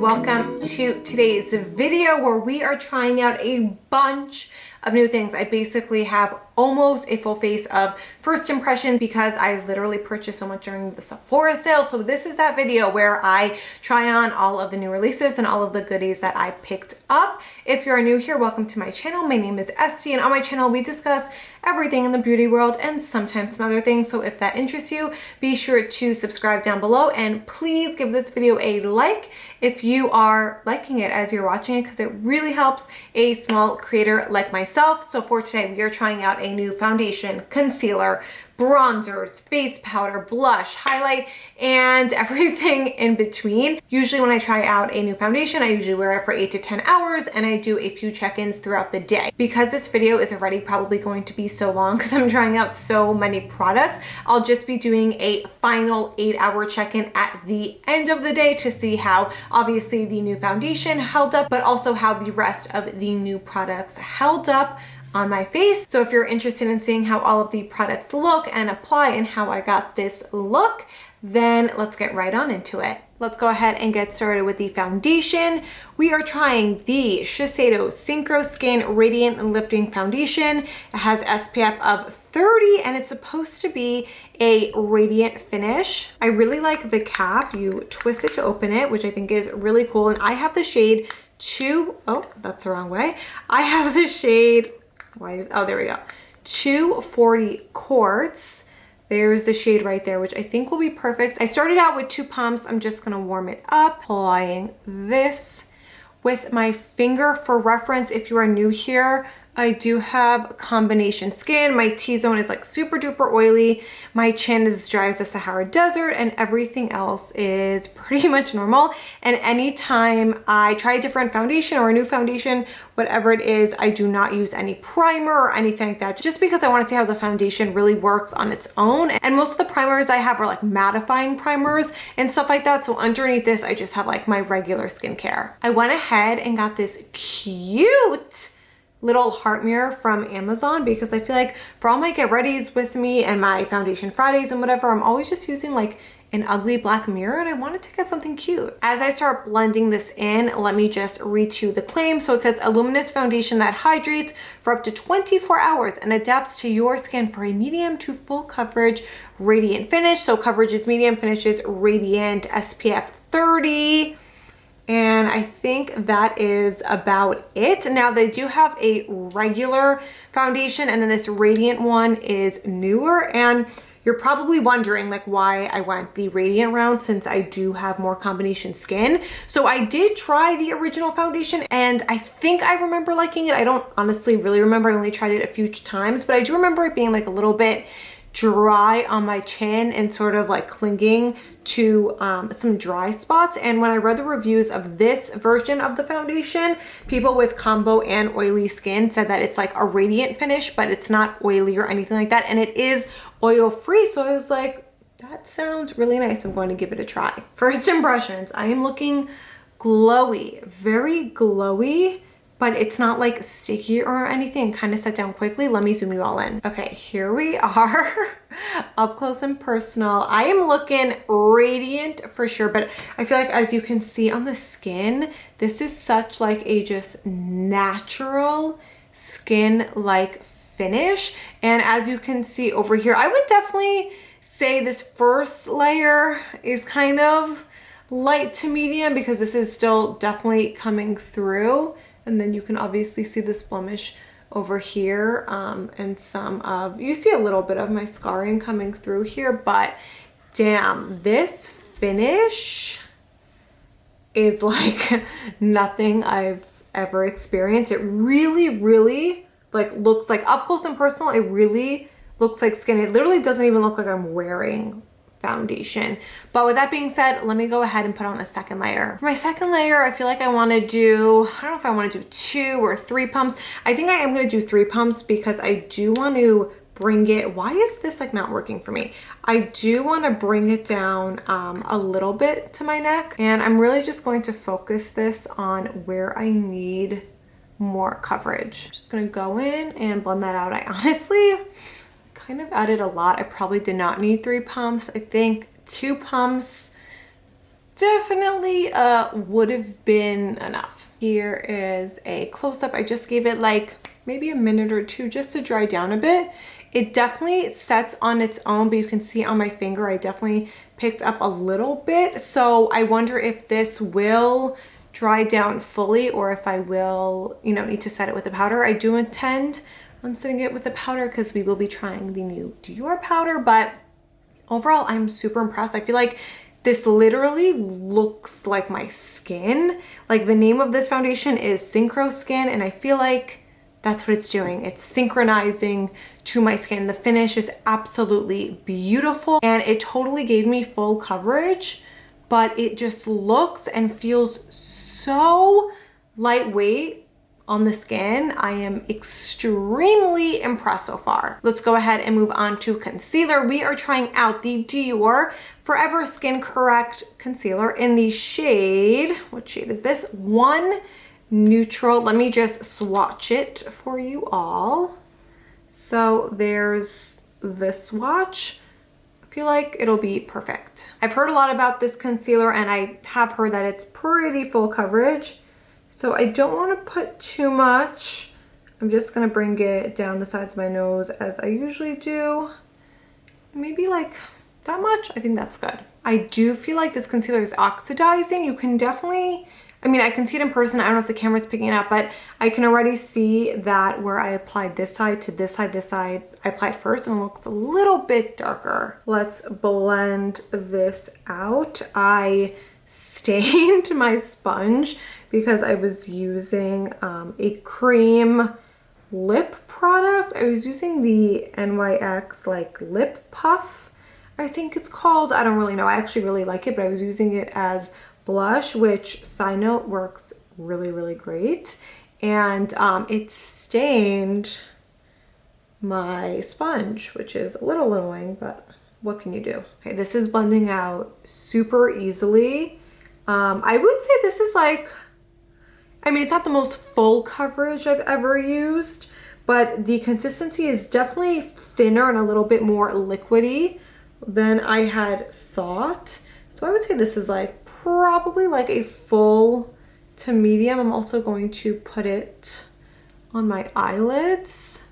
welcome to today's video where we are trying out a bunch of new things. I basically have almost a full face of first impressions because I literally purchased so much during the Sephora sale. So this is that video where I try on all of the new releases and all of the goodies that I picked up. If you're new here, welcome to my channel. My name is Estee, and on my channel we discuss everything in the beauty world and sometimes some other things. So if that interests you, be sure to subscribe down below and please give this video a like if you are liking it as you're watching it, because it really helps a small creator like myself. So for today, we are trying out a new foundation, concealer, bronzers, face powder, blush, highlight, and everything in between. Usually when I try out a new foundation, I usually wear it for 8 to 10 hours and I do a few check-ins throughout the day. Because this video is already probably going to be so long because I'm trying out so many products, I'll just be doing a final 8-hour check-in at the end of the day to see how obviously the new foundation held up, but also how the rest of the new products held up on my face. So if you're interested in seeing how all of the products look and apply and how I got this look, then let's get right on into it. Let's go ahead and get started with the foundation. We are trying the Shiseido Syncro Skin Radiant and Lifting Foundation. It has SPF of 30 and it's supposed to be a radiant finish. I really like the cap. You twist it to open it, which I think is really cool. And I have the shade oh, that's the wrong way. I have the shade, oh, there we go. 240 Quartz. There's the shade right there, which I think will be perfect. I started out with 2 pumps. I'm just gonna warm it up, applying this with my finger. For reference, if you are new here, I do have combination skin. My T-zone is like super duper oily. My chin is as dry as the Sahara Desert and everything else is pretty much normal. And anytime I try a different foundation or a new foundation, whatever it is, I do not use any primer or anything like that, just because I want to see how the foundation really works on its own. And most of the primers I have are like mattifying primers and stuff like that. So underneath this, I just have like my regular skincare. I went ahead and got this cute little heart mirror from Amazon because I feel like for all my get readies with me and my foundation Fridays and whatever, I'm always just using like an ugly black mirror and I wanted to get something cute. As I start blending this in, let me just read to the claim. So it says a luminous foundation that hydrates for up to 24 hours and adapts to your skin for a medium to full coverage radiant finish. So coverage is medium, finish is radiant, SPF 30. And I think that is about it. Now they do have a regular foundation and then this radiant one is newer, and you're probably wondering like why I went the radiant route since I do have more combination skin. So I did try the original foundation and I think I remember liking it. I don't honestly really remember. I only tried it a few times, but I do remember it being like a little bit dry on my chin and sort of like clinging to some dry spots. And when I read the reviews of this version of the foundation, people with combo and oily skin said that it's like a radiant finish, but it's not oily or anything like that. And it is oil free. So I was like, that sounds really nice. I'm going to give it a try. First impressions, I am looking glowy, very glowy, but it's not like sticky or anything. Kind of set down quickly. Let me zoom you all in. Okay, here we are up close and personal. I am looking radiant for sure, but I feel like as you can see on the skin, this is such like a just natural skin-like finish. And as you can see over here, I would definitely say this first layer is kind of light to medium because this is still definitely coming through. And then you can obviously see this blemish over here and you see a little bit of my scarring coming through here, but damn, this finish is like nothing I've ever experienced. It really, really like looks like up close and personal. It really looks like skin. It literally doesn't even look like I'm wearing foundation. But with that being said, let me go ahead and put on a second layer. For my second layer, I feel like I want to do, I don't know if I want to do 2 or 3 pumps. I think I am going to do 3 pumps because I do want to bring it, why is this like not working for me? I do want to bring it down a little bit to my neck, and I'm really just going to focus this on where I need more coverage. Just gonna go in and blend that out. I honestly kind of added a lot. I probably did not need 3 pumps. I think 2 pumps definitely would have been enough. Here is a close-up. I just gave it like maybe a minute or two just to dry down a bit. It definitely sets on its own, but you can see on my finger I definitely picked up a little bit. So I wonder if this will dry down fully or if I will, you know, need to set it with a powder. I do intend on setting it with a powder because we will be trying the new Dior powder, but overall I'm super impressed. I feel like this literally looks like my skin. Like the name of this foundation is Syncro Skin, and I feel like that's what it's doing. It's synchronizing to my skin. The finish is absolutely beautiful and it totally gave me full coverage, but it just looks and feels so lightweight on the skin. I am extremely impressed so far. Let's go ahead and move on to concealer. We are trying out the Dior Forever Skin Correct Concealer in the shade, what shade is this? 1 Neutral. Let me just swatch it for you all. So there's the swatch. I feel like it'll be perfect. I've heard a lot about this concealer and I have heard that it's pretty full coverage. So I don't want to put too much. I'm just going to bring it down the sides of my nose as I usually do. Maybe like that much. I think that's good. I do feel like this concealer is oxidizing. You can definitely, I mean, I can see it in person. I don't know if the camera's picking it up, but I can already see that where I applied this side to this side, I applied first and it looks a little bit darker. Let's blend this out. I stained my sponge because I was using a cream lip product. I was using the NYX like lip puff, I think it's called. I don't really know. I actually really like it, but I was using it as blush, which side note works really, really great. And it stained my sponge, which is a little annoying, but what can you do? Okay, this is blending out super easily. I would say this is like, I mean, it's not the most full coverage I've ever used, but the consistency is definitely thinner and a little bit more liquidy than I had thought. So I would say this is like probably like a full to medium. I'm also going to put it on my eyelids.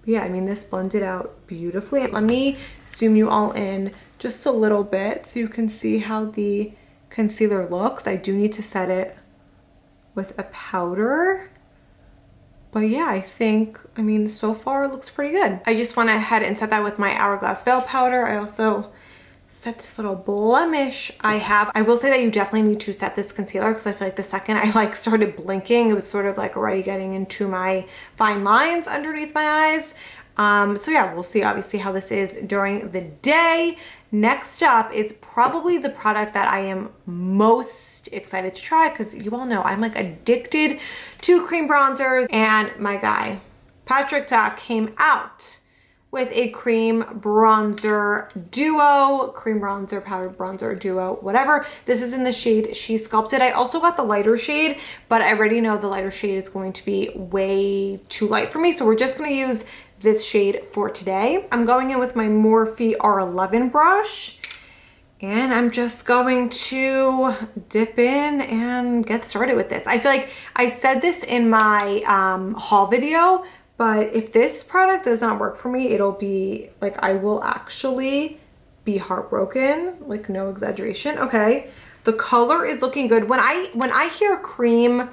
Yeah, I mean, this blended out beautifully. Let me zoom you all in just a little bit so you can see how the concealer looks. I do need to set it with a powder. But yeah, I think, I mean, so far it looks pretty good. I just went ahead and set that with my Hourglass Veil powder. I also set this little blemish I have. I will say that you definitely need to set this concealer because I feel like the second I like started blinking, it was sort of like already getting into my fine lines underneath my eyes. So yeah, we'll see obviously how this is during the day. Next up is probably the product that I am most excited to try because you all know I'm like addicted to cream bronzers, and my guy Patrick Ta came out with a cream bronzer duo, cream bronzer, powdered bronzer duo, whatever. This is in the shade She Sculpted. I also got the lighter shade, but I already know the lighter shade is going to be way too light for me. So we're just gonna use this shade for today. I'm going in with my Morphe R11 brush, and I'm just going to dip in and get started with this. I feel like I said this in my haul video, but if this product does not work for me, it'll be like, I will actually be heartbroken, like no exaggeration. Okay, the color is looking good. When I hear cream,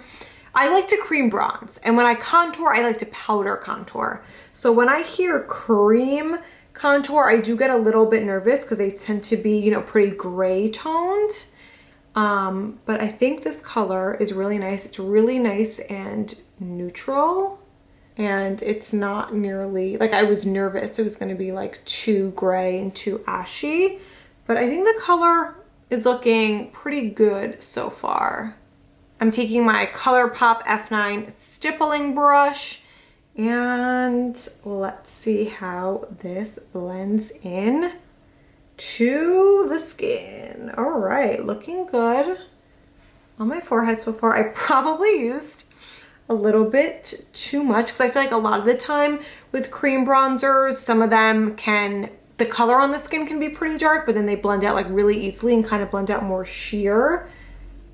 I like to cream bronze, and when I contour, I like to powder contour. So when I hear cream contour, I do get a little bit nervous because they tend to be, you know, pretty gray toned. But I think this color is really nice. It's really nice and neutral. And it's not nearly, like I was nervous it was going to be like too gray and too ashy. But I think the color is looking pretty good so far. I'm taking my ColourPop F9 stippling brush, and let's see how this blends in to the skin. All right, looking good on my forehead so far. I probably used a little bit too much because I feel like a lot of the time with cream bronzers, some of them can, the color on the skin can be pretty dark, but then they blend out like really easily and kind of blend out more sheer.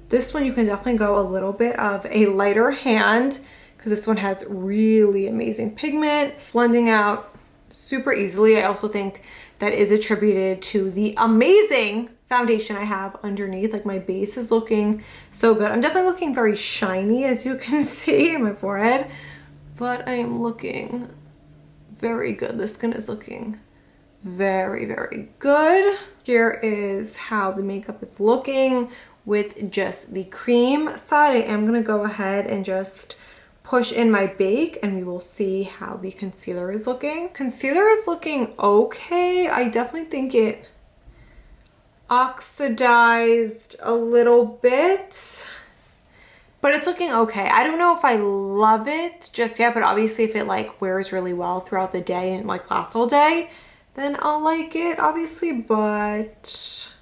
This one you can definitely go a little bit of a lighter hand because this one has really amazing pigment, blending out super easily. I also think that is attributed to the amazing foundation I have underneath. Like my base is looking so good. I'm definitely looking very shiny, as you can see in my forehead, but I am looking very good. The skin is looking very, very good. Here is how the makeup is looking with just the cream side. I am gonna go ahead and just push in my bake and we will see how the concealer is looking. Concealer is looking okay. I definitely think it oxidized a little bit, but it's looking okay. I don't know if I love it just yet, but obviously if it like wears really well throughout the day and like lasts all day, then I'll like it, obviously, but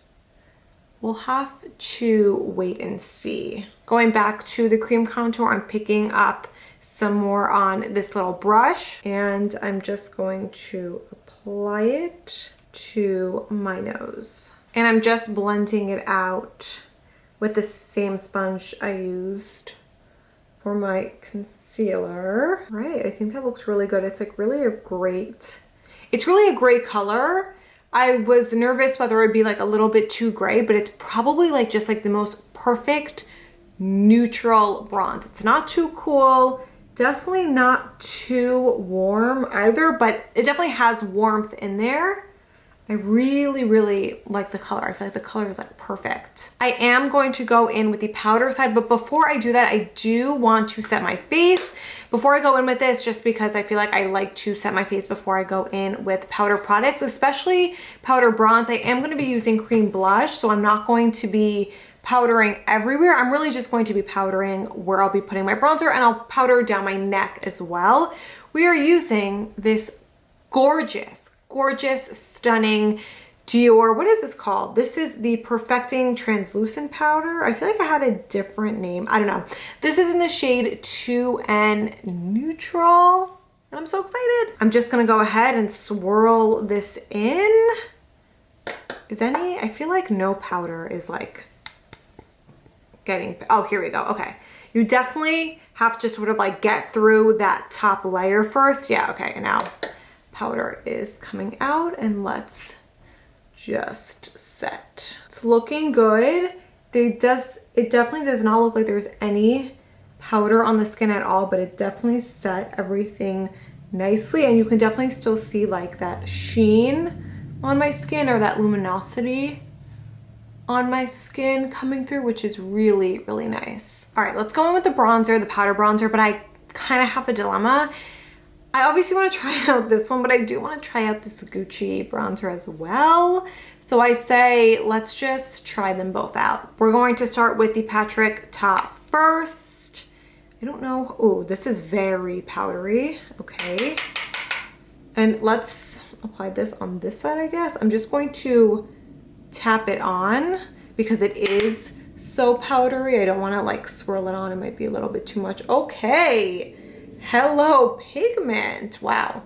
we'll have to wait and see. Going back to the cream contour, I'm picking up some more on this little brush and I'm just going to apply it to my nose. And I'm just blending it out with the same sponge I used for my concealer. Right, I think that looks really good. It's like really a great, it's really a great color. I was nervous whether it would be like a little bit too gray, but it's probably like just like the most perfect neutral bronze. It's not too cool, definitely not too warm either, but it definitely has warmth in there. I really, really like the color. I feel like the color is like perfect. I am going to go in with the powder side, but before I do that, I do want to set my face before I go in with this, just because I feel like I like to set my face before I go in with powder products, especially powder bronze. I am going to be using cream blush, so I'm not going to be powdering everywhere. I'm really just going to be powdering where I'll be putting my bronzer, and I'll powder down my neck as well. We are using this gorgeous, stunning Dior, what is this called? This is the Perfecting Translucent Powder. I feel like I had a different name. I don't know. This is in the shade 2N Neutral, and I'm so excited. I'm just gonna go ahead and swirl this in. Is any, I feel like no powder is like getting, oh, here we go, okay. You definitely have to sort of like get through that top layer first. Yeah, okay, and now powder is coming out, and let's just set. It's looking good. It definitely does not look like there's any powder on the skin at all, but it definitely set everything nicely, and you can definitely still see like that sheen on my skin, or that luminosity on my skin coming through, which is really, really nice. All right, let's go in with the bronzer, the powder bronzer, but I kind of have a dilemma. I obviously want to try out this one, but I do want to try out this Gucci bronzer as well. So I say, let's just try them both out. We're going to start with the Patrick top first. I don't know, oh, this is very powdery, okay. And let's apply this on this side, I guess. I'm just going to tap it on because it is so powdery. I don't want to like swirl it on. It might be a little bit too much. Okay. Hello pigment. Wow.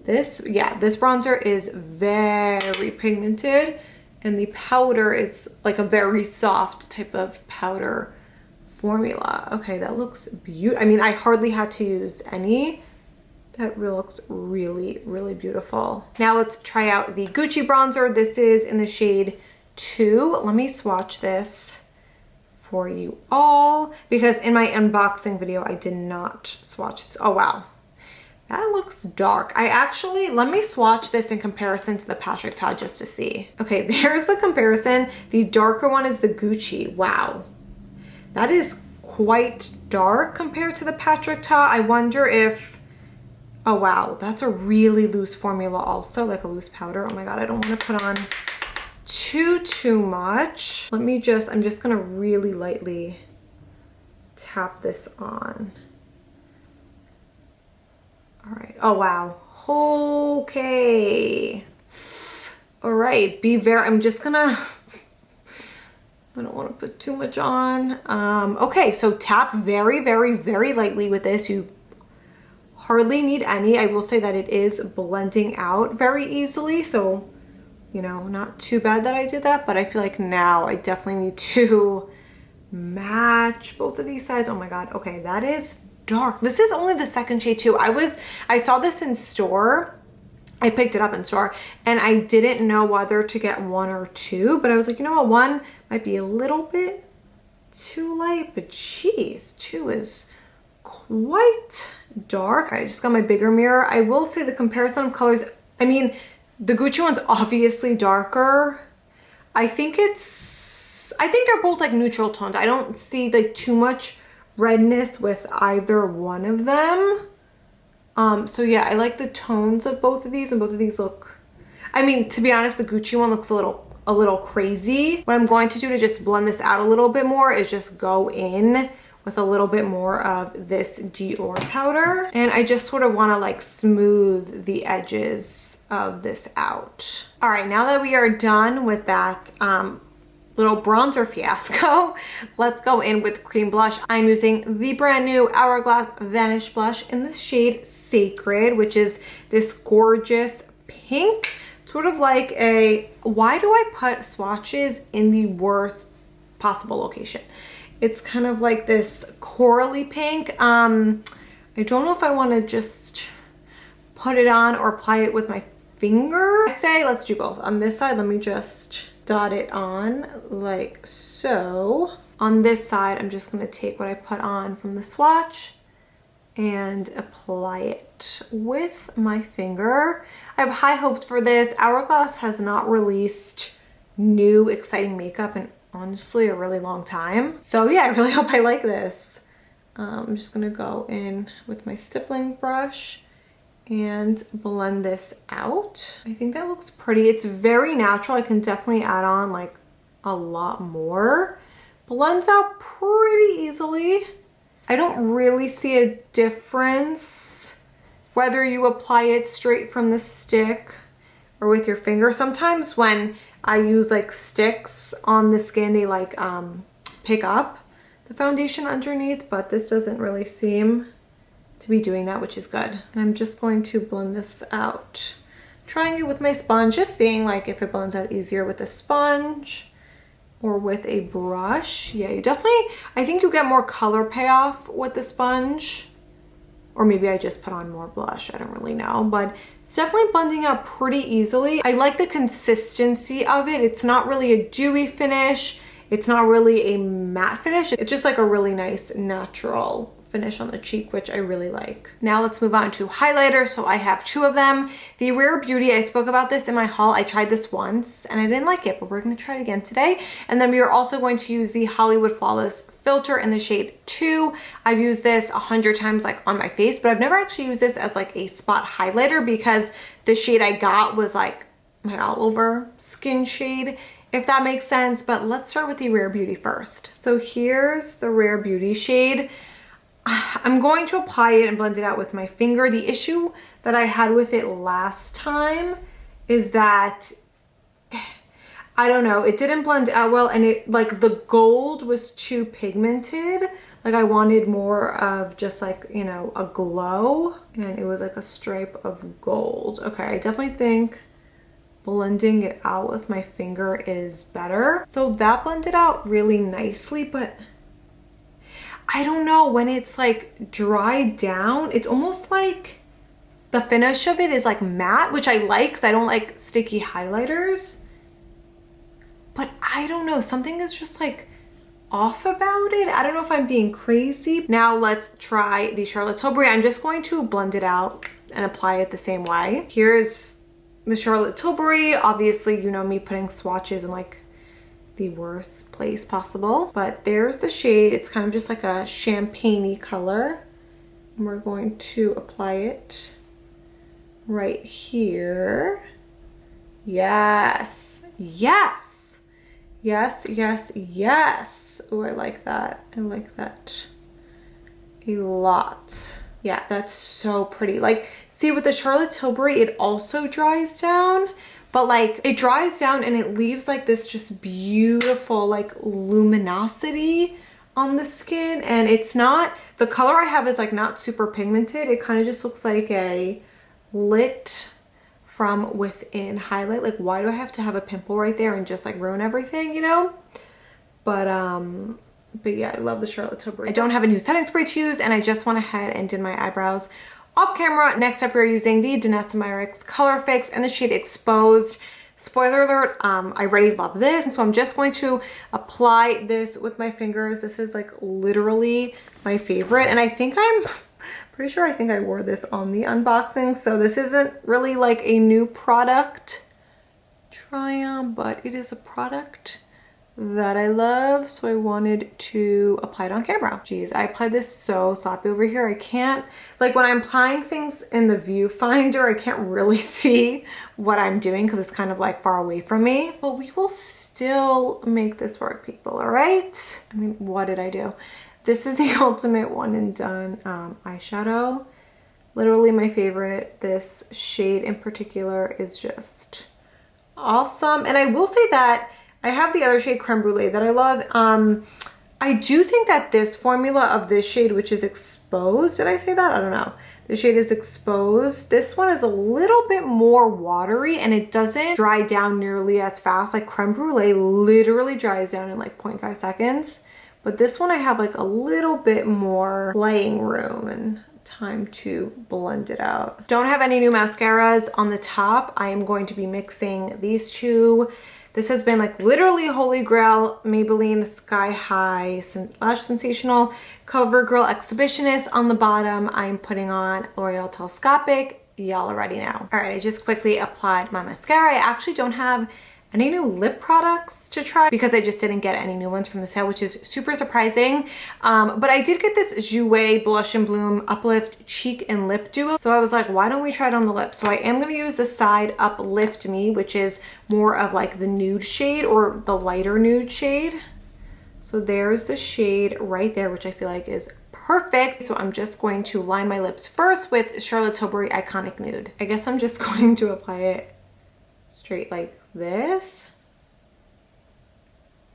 This bronzer is very pigmented, and the powder is like a very soft type of powder formula. Okay, that looks beautiful. I mean, I hardly had to use any. That really looks really, really beautiful. Now let's try out the Gucci bronzer. This is in the shade 2. Let me swatch this for you all, because in my unboxing video I did not swatch this. Oh wow, that looks dark. Let me swatch this in comparison to the Patrick Ta just to see. Okay, there's the comparison. The darker one is the Gucci. Wow, that is quite dark compared to the Patrick Ta. I wonder if, oh wow, that's a really loose formula also, like a loose powder. Oh my god, I don't want to put on too much. I'm just gonna really lightly tap this on. All right, oh wow, okay. All right, I'm just gonna, I don't want to put too much on. Okay, so tap very, very, very lightly with this. You hardly need any. I will say that it is blending out very easily, so you know, not too bad that I did that, but I feel like now I definitely need to match both of these sides. Oh my God. Okay, that is dark. This is only the second shade too. I saw this in store. I picked it up in store and I didn't know whether to get one or two, but I was like, you know what? One might be a little bit too light, but geez, two is quite dark. I just got my bigger mirror. I will say the comparison of colors, I mean, the Gucci one's obviously darker. I think they're both like neutral toned. I don't see like too much redness with either one of them. So yeah, I like the tones of both of these, and both of these look, I mean, to be honest, the Gucci one looks a little crazy. What I'm going to do to just blend this out a little bit more is just go in with a little bit more of this Dior powder. And I just sort of want to like smooth the edges of this out. All right, now that we are done with that little bronzer fiasco, let's go in with cream blush. I'm using the brand new Hourglass Vanish Blush in the shade Sacred, which is this gorgeous pink, sort of like a, why do I put swatches in the worst possible location? It's kind of like this corally pink. I don't know if I want to just put it on or apply it with my finger. I'd say let's do both. On this side, let me just dot it on like so. On this side, I'm just going to take what I put on from the swatch and apply it with my finger. I have high hopes for this. Hourglass has not released new exciting makeup in honestly a really long time. So yeah, I really hope I like this. I'm just gonna go in with my stippling brush and blend this out. I think that looks pretty. It's very natural. I can definitely add on like a lot more. Blends out pretty easily. I don't really see a difference whether you apply it straight from the stick or with your finger. Sometimes when I use like sticks on the skin, they like pick up the foundation underneath, but this doesn't really seem to be doing that, which is good. And I'm just going to blend this out, trying it with my sponge, just seeing like if it blends out easier with a sponge or with a brush. Yeah, you definitely, I think you get more color payoff with the sponge, or maybe I just put on more blush, I don't really know, but it's definitely blending out pretty easily. I like the consistency of it. It's not really a dewy finish. It's not really a matte finish. It's just like a really nice natural finish on the cheek, which I really like. Now let's move on to highlighter. So I have two of them. The Rare Beauty, I spoke about this in my haul. I tried this once and I didn't like it, but we're gonna try it again today. And then we are also going to use the Hollywood Flawless filter in the shade 2. I've used this 100 times like on my face, but I've never actually used this as like a spot highlighter because the shade I got was like my all over skin shade, if that makes sense. But let's start with the Rare Beauty first. So here's the Rare Beauty shade. I'm going to apply it and blend it out with my finger. The issue that I had with it last time is that, I don't know, it didn't blend out well, and it like the gold was too pigmented. Like I wanted more of just like, you know, a glow, and it was like a stripe of gold. Okay, I definitely think blending it out with my finger is better. So that blended out really nicely, but I don't know, when it's like dried down, it's almost like the finish of it is like matte, which I like because I don't like sticky highlighters. But I don't know, something is just like off about it. I don't know if I'm being crazy. Now let's try the Charlotte Tilbury. I'm just going to blend it out and apply it the same way. Here's the Charlotte Tilbury. Obviously, you know me putting swatches in like the worst place possible, but there's the shade. It's kind of just like a champagne-y color. And we're going to apply it right here. Yes, yes, yes, yes, yes. Oh, I like that. I like that a lot. Yeah, that's so pretty. Like, see, with the Charlotte Tilbury, it also dries down, but like it dries down and it leaves like this just beautiful like luminosity on the skin. And it's not, the color I have is like not super pigmented. It kind of just looks like a lit from within highlight. Like, why do I have to have a pimple right there and just like ruin everything, you know? But yeah, I love the Charlotte Tilbury. I don't have a new setting spray to use, and I just went ahead and did my eyebrows off camera. Next up, we're using the Danessa Myricks Color Fix in the shade Exposed. Spoiler alert, I already love this. So I'm just going to apply this with my fingers. This is like literally my favorite. And I think I'm pretty sure I wore this on the unboxing. So this isn't really like a new product try on, but it is a product that I love, so I wanted to apply it on camera. Jeez, I applied this so sloppy over here. I can't, like when I'm applying things in the viewfinder, I can't really see what I'm doing because it's kind of like far away from me. But we will still make this work, people, all right? I mean, what did I do? This is the ultimate one and done eyeshadow. Literally my favorite. This shade in particular is just awesome. And I will say that I have the other shade Creme Brulee that I love. I do think that this formula of this shade, which is Exposed, did I say that? I don't know. The shade is Exposed. This one is a little bit more watery and it doesn't dry down nearly as fast. Like Creme Brulee literally dries down in like 0.5 seconds. But this one I have like a little bit more playing room and time to blend it out. Don't have any new mascaras on the top. I am going to be mixing these two. This has been like literally holy grail, Maybelline Sky High Lash Sensational CoverGirl Exhibitionist. On the bottom, I'm putting on L'Oreal Telescopic. Y'all already know. All right, I just quickly applied my mascara. I actually don't have any new lip products to try because I just didn't get any new ones from the sale, which is super surprising. But I did get this Jouer Blush and Bloom Uplift Cheek and Lip Duo. So I was like, why don't we try it on the lips? So I am going to use the Side Uplift Me, which is more of like the nude shade or the lighter nude shade. So there's the shade right there, which I feel like is perfect. So I'm just going to line my lips first with Charlotte Tilbury Iconic Nude. I guess I'm just going to apply it straight like this.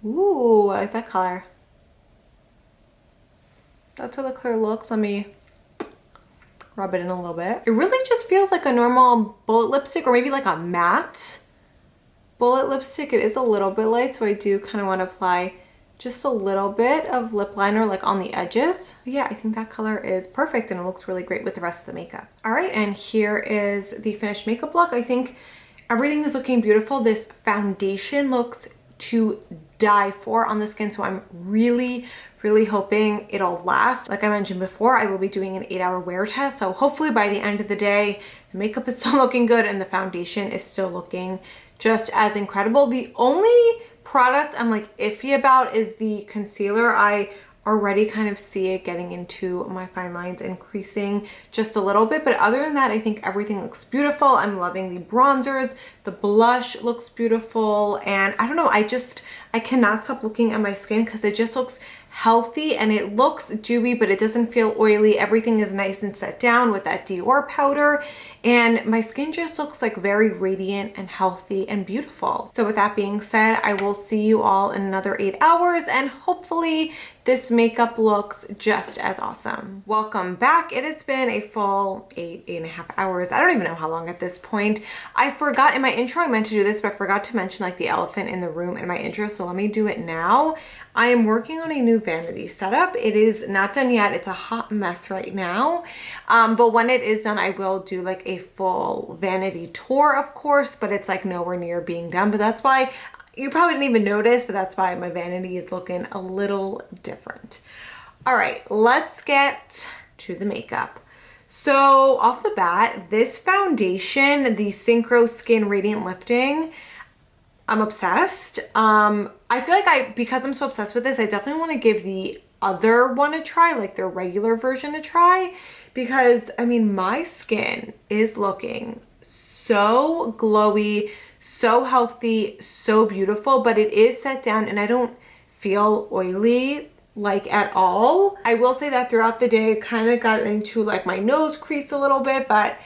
Ooh, I like that color. That's how the color looks. Let me rub it in a little bit. It really just feels like a normal bullet lipstick or maybe like a matte bullet lipstick. It is a little bit light, so I do kind of want to apply just a little bit of lip liner like on the edges. But yeah, I think that color is perfect and it looks really great with the rest of the makeup. All right, and here is the finished makeup look. I think everything is looking beautiful. This foundation looks to die for on the skin, so I'm really hoping it'll last. Like I mentioned before, I will be doing an 8-hour wear test, so hopefully by the end of the day, the makeup is still looking good and the foundation is still looking just as incredible. The only product I'm like iffy about is the concealer. I already kind of see it getting into my fine lines and creasing just a little bit, but other than that, I think everything looks beautiful. I'm loving the bronzers. The blush looks beautiful, and I don't know, I cannot stop looking at my skin because it just looks healthy and it looks dewy, but it doesn't feel oily. Everything is nice and set down with that Dior powder, and my skin just looks like very radiant and healthy and beautiful. So with that being said, I will see you all in another 8 hours, and hopefully this makeup looks just as awesome. Welcome back. It has been a full 8.5 hours. I don't even know how long at this point. I forgot in my intro, I meant to do this, but I forgot to mention like the elephant in the room in my intro, so let me do it now. I am working on a new vanity setup. It is not done yet. It's a hot mess right now. But when it is done, I will do like a full vanity tour, of course, but it's like nowhere near being done. But that's why you probably didn't even notice, but that's why my vanity is looking a little different. All right, let's get to the makeup. So off the bat, this foundation, the Syncro Skin Radiant Lifting, I'm obsessed. I feel like because I'm so obsessed with this, I definitely want to give the other one a try, like their regular version a try, because I mean, my skin is looking so glowy, so healthy, so beautiful, but it is set down and I don't feel oily like at all. I will say that throughout the day, it kind of got into like my nose crease a little bit, but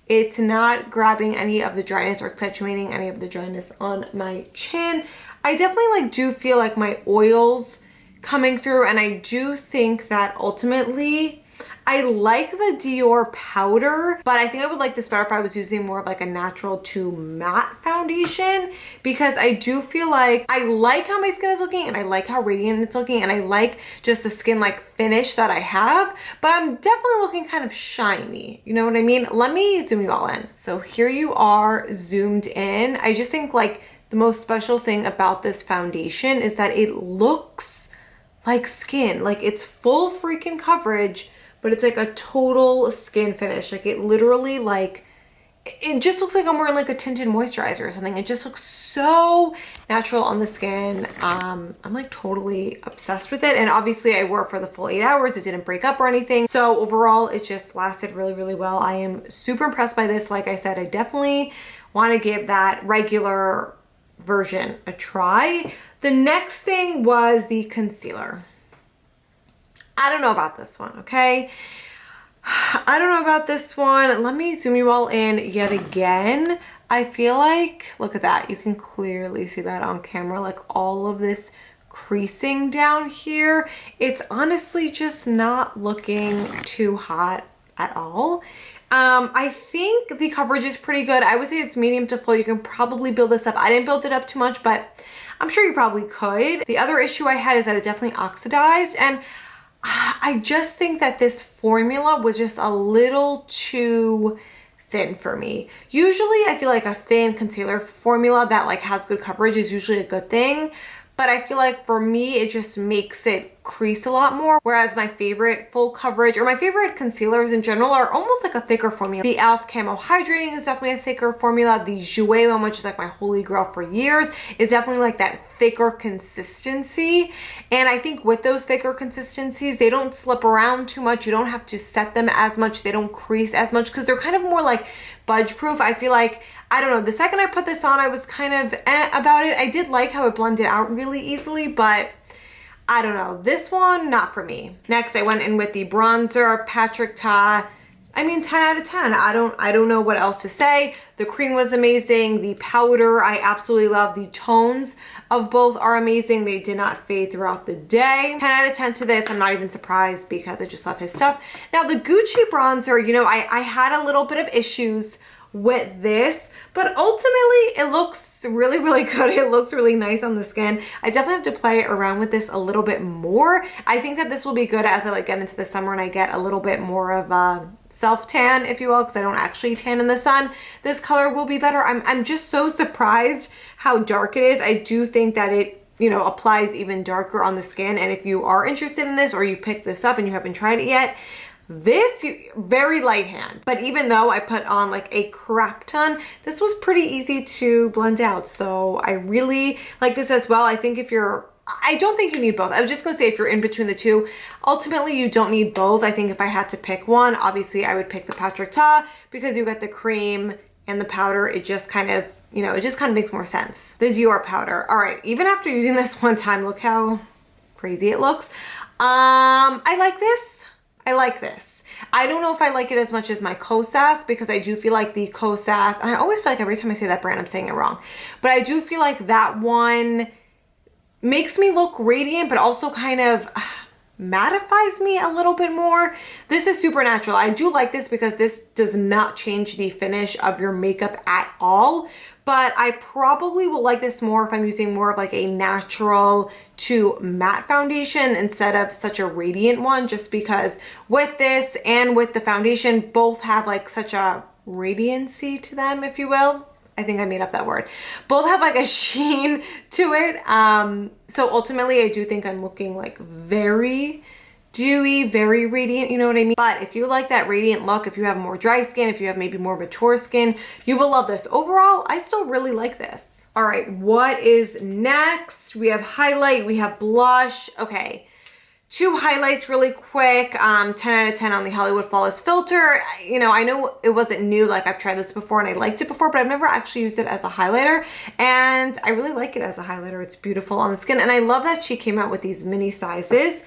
it's not grabbing any of the dryness or accentuating any of the dryness on my chin. I definitely like do feel like my oils coming through, and I do think that ultimately, I like the Dior powder, but I think I would like this better if I was using more of like a natural to matte foundation, because I do feel like I like how my skin is looking and I like how radiant it's looking and I like just the skin like finish that I have, but I'm definitely looking kind of shiny. You know what I mean? Let me zoom you all in. So here you are zoomed in. I just think like the most special thing about this foundation is that it looks like skin. Like it's full freaking coverage, but it's like a total skin finish. Like it literally like, it just looks like I'm wearing like a tinted moisturizer or something. It just looks so natural on the skin. I'm like totally obsessed with it. And obviously I wore it for the full 8 hours. It didn't break up or anything. So overall, it just lasted really, really well. I am super impressed by this. Like I said, I definitely want to give that regular version a try. The next thing was the concealer. I don't know about this one, okay? I don't know about this one. Let me zoom you all in yet again. I feel like, look at that. You can clearly see that on camera, like all of this creasing down here. It's honestly just not looking too hot at all. I think the coverage is pretty good. I would say it's medium to full. You can probably build this up. I didn't build it up too much, but I'm sure you probably could. The other issue I had is that it definitely oxidized, and I just think that this formula was just a little too thin for me. Usually I feel like a thin concealer formula that like has good coverage is usually a good thing, but I feel like for me it just makes it crease a lot more, whereas my favorite full coverage or my favorite concealers in general are almost like a thicker formula. The e.l.f. Camo Hydrating is definitely a thicker formula. The Jouer one, which is like my holy grail for years, is definitely like that thicker consistency. And I think with those thicker consistencies, they don't slip around too much. You don't have to set them as much. They don't crease as much because they're kind of more like budge proof. I feel like, I don't know, the second I put this on, I was kind of about it. I did like how it blended out really easily, but I don't know, this one, not for me. Next, I went in with the bronzer, Patrick Ta. I mean, 10 out of 10. I don't know what else to say. The cream was amazing. The powder, I absolutely love. The tones of both are amazing. They did not fade throughout the day. 10 out of 10 to this. I'm not even surprised because I just love his stuff. Now, the Gucci bronzer, you know, I had a little bit of issues with this, but ultimately it looks really, really good. It looks really nice on the skin. I definitely have to play around with this a little bit more. I think that this will be good as I like get into the summer and I get a little bit more of a self tan, if you will, because I don't actually tan in the sun. This color will be better. I'm just so surprised how dark it is. I do think that it, you know, applies even darker on the skin. And if you are interested in this or you picked this up and you haven't tried it yet, this, very light hand, but even though I put on like a crap ton, this was pretty easy to blend out. So I really like this as well. I think if you're, I don't think you need both. I was just gonna say if you're in between the two, ultimately you don't need both. I think if I had to pick one, obviously I would pick the Patrick Ta because you get the cream and the powder. It just kind of, you know, it just kind of makes more sense. The Dior powder. All right, even after using this one time, look how crazy it looks. I like this. I like this. I don't know if I like it as much as my Kosas because I do feel like the Kosas, and I always feel like every time I say that brand, I'm saying it wrong, but I do feel like that one makes me look radiant, but also kind of mattifies me a little bit more. This is super natural. I do like this because this does not change the finish of your makeup at all. But I probably will like this more if I'm using more of like a natural to matte foundation instead of such a radiant one, just because with this and with the foundation, both have like such a radiancy to them, if you will. I think I made up that word. Both have like a sheen to it. So ultimately, I do think I'm looking like very dewy, very radiant, you know what I mean? But if you like that radiant look, if you have more dry skin, if you have maybe more mature skin, you will love this. Overall, I still really like this. All right, what is next? We have highlight, we have blush. Okay, 2 highlights really quick. 10 out of 10 on the Hollywood Flawless filter. You know, I know it wasn't new, like I've tried this before and I liked it before, but I've never actually used it as a highlighter. And I really like it as a highlighter. It's beautiful on the skin. And I love that she came out with these mini sizes.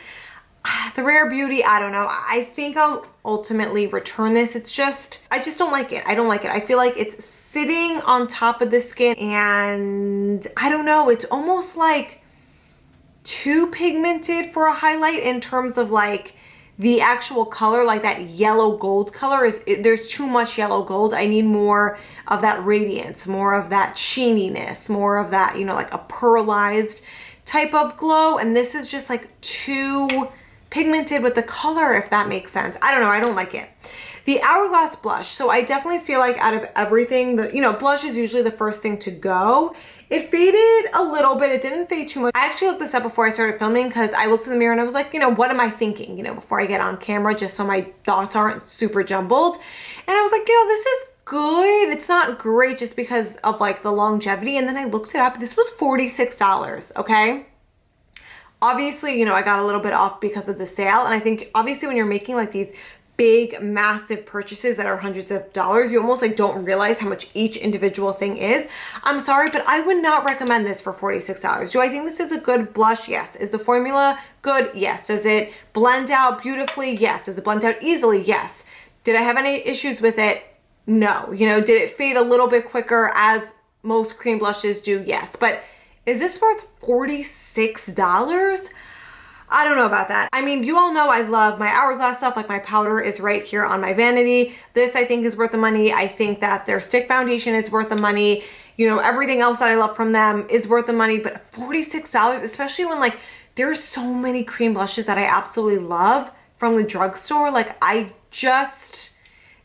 The Rare Beauty, I don't know. I think I'll ultimately return this. It's just, I just don't like it. I don't like it. I feel like it's sitting on top of the skin and I don't know, it's almost like too pigmented for a highlight in terms of like the actual color, like that yellow gold color, there's too much yellow gold. I need more of that radiance, more of that sheeniness, more of that, you know, like a pearlized type of glow. And this is just like too pigmented with the color, if that makes sense. I don't know, I don't like it. The Hourglass blush. So I definitely feel like out of everything, you know, blush is usually the first thing to go. It faded a little bit. It didn't fade too much. I actually looked this up before I started filming because I looked in the mirror and I was like, you know, what am I thinking, you know, before I get on camera, just so my thoughts aren't super jumbled. And I was like, you know, this is good. It's not great just because of like the longevity. And then I looked it up. This was $46, okay? Obviously, you know, I got a little bit off because of the sale. And I think obviously when you're making like these big, massive purchases that are hundreds of dollars, you almost like don't realize how much each individual thing is. I'm sorry, but I would not recommend this for $46. Do I think this is a good blush? Yes. Is the formula good? Yes. Does it blend out beautifully? Yes. Does it blend out easily? Yes. Did I have any issues with it? No. You know, did it fade a little bit quicker as most cream blushes do? Yes. But is this worth $46? I don't know about that. I mean, you all know I love my Hourglass stuff. Like my powder is right here on my vanity. This I think is worth the money. I think that their stick foundation is worth the money. You know, everything else that I love from them is worth the money, but $46, especially when like there's so many cream blushes that I absolutely love from the drugstore. Like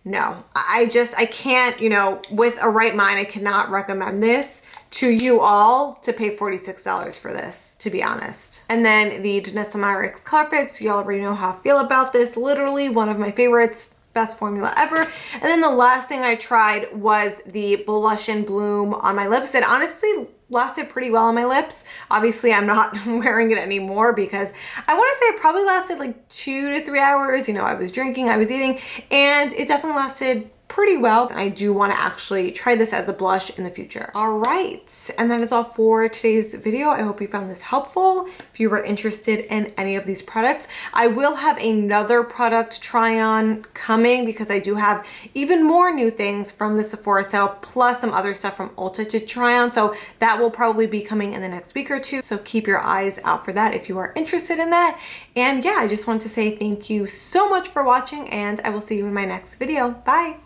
no, I can't, you know, with a right mind, I cannot recommend this to you all to pay $46 for this, to be honest. And then the Danessa Myricks Color Fix, you already know how I feel about this. Literally one of my favorites, best formula ever. And then the last thing I tried was the Blush and Bloom on my lips. It honestly lasted pretty well on my lips. Obviously, I'm not wearing it anymore because I want to say it probably lasted like 2 to 3 hours. You know, I was drinking, I was eating, and it definitely lasted pretty well. I do want to actually try this as a blush in the future. All right, and that is all for today's video. I hope you found this helpful. If you were interested in any of these products, I will have another product try on coming because I do have even more new things from the Sephora sale, plus some other stuff from Ulta to try on. So that will probably be coming in the next week or two. So keep your eyes out for that if you are interested in that. And yeah, I just want to say thank you so much for watching, and I will see you in my next video. Bye.